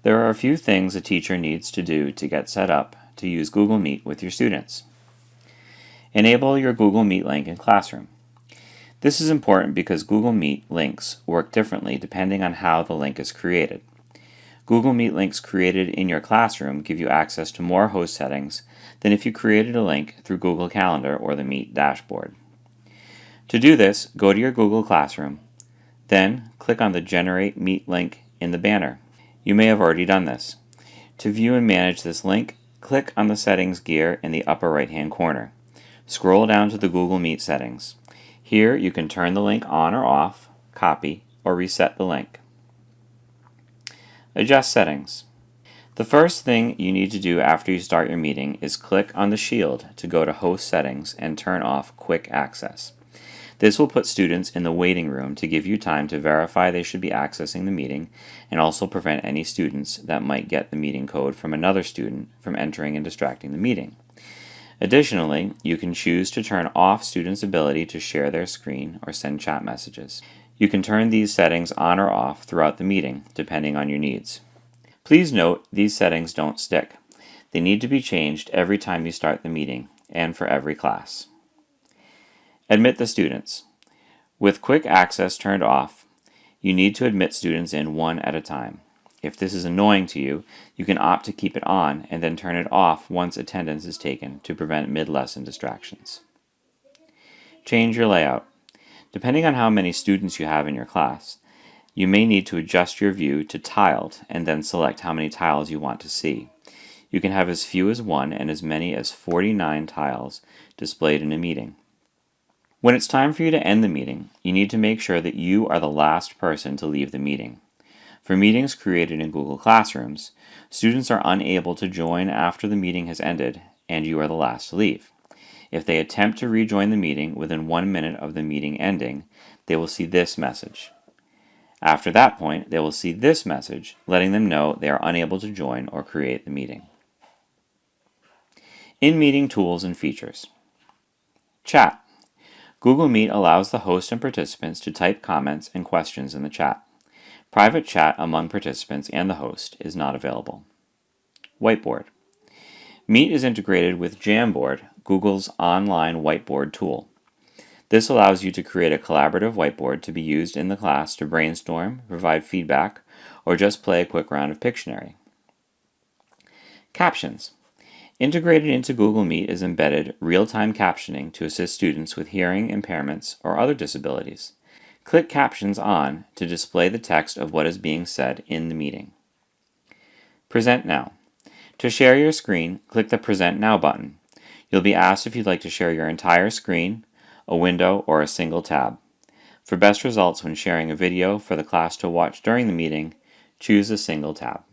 There are a few things a teacher needs to do to get set up to use Google Meet with your students. Enable your Google Meet link in Classroom. This is important because Google Meet links work differently depending on how the link is created. Google Meet links created in your classroom give you access to more host settings than if you created a link through Google Calendar or the Meet dashboard. To do this, go to your Google Classroom, then click on the Generate Meet link in the banner. You may have already done this. To view and manage this link, click on the Settings gear in the upper right-hand corner. Scroll down to the Google Meet settings. Here you can turn the link on or off, copy, or reset the link. Adjust settings. The first thing you need to do after you start your meeting is click on the shield to go to Host Settings and turn off Quick Access. This will put students in the waiting room to give you time to verify they should be accessing the meeting and also prevent any students that might get the meeting code from another student from entering and distracting the meeting. Additionally, you can choose to turn off students' ability to share their screen or send chat messages. You can turn these settings on or off throughout the meeting, depending on your needs. Please note these settings don't stick. They need to be changed every time you start the meeting and for every class. Admit the students. With Quick Access turned off, you need to admit students in one at a time. If this is annoying to you, you can opt to keep it on and then turn it off once attendance is taken to prevent mid-lesson distractions. Change your layout. Depending on how many students you have in your class, you may need to adjust your view to tiled and then select how many tiles you want to see. You can have as few as 1 and as many as 49 tiles displayed in a meeting. When it's time for you to end the meeting, you need to make sure that you are the last person to leave the meeting. For meetings created in Google Classrooms, students are unable to join after the meeting has ended and you are the last to leave. If they attempt to rejoin the meeting within 1 minute of the meeting ending, they will see this message. After that point, they will see this message letting them know they are unable to join or create the meeting. In-meeting tools and features. Chat. Google Meet allows the host and participants to type comments and questions in the chat. Private chat among participants and the host is not available. Whiteboard. Meet is integrated with Jamboard, Google's online whiteboard tool. This allows you to create a collaborative whiteboard to be used in the class to brainstorm, provide feedback, or just play a quick round of Pictionary. Captions. Integrated into Google Meet is embedded real-time captioning to assist students with hearing impairments or other disabilities. Click Captions on to display the text of what is being said in the meeting. Present Now. To share your screen, click the Present Now button. You'll be asked if you'd like to share your entire screen, a window, or a single tab. For best results when sharing a video for the class to watch during the meeting, choose a single tab.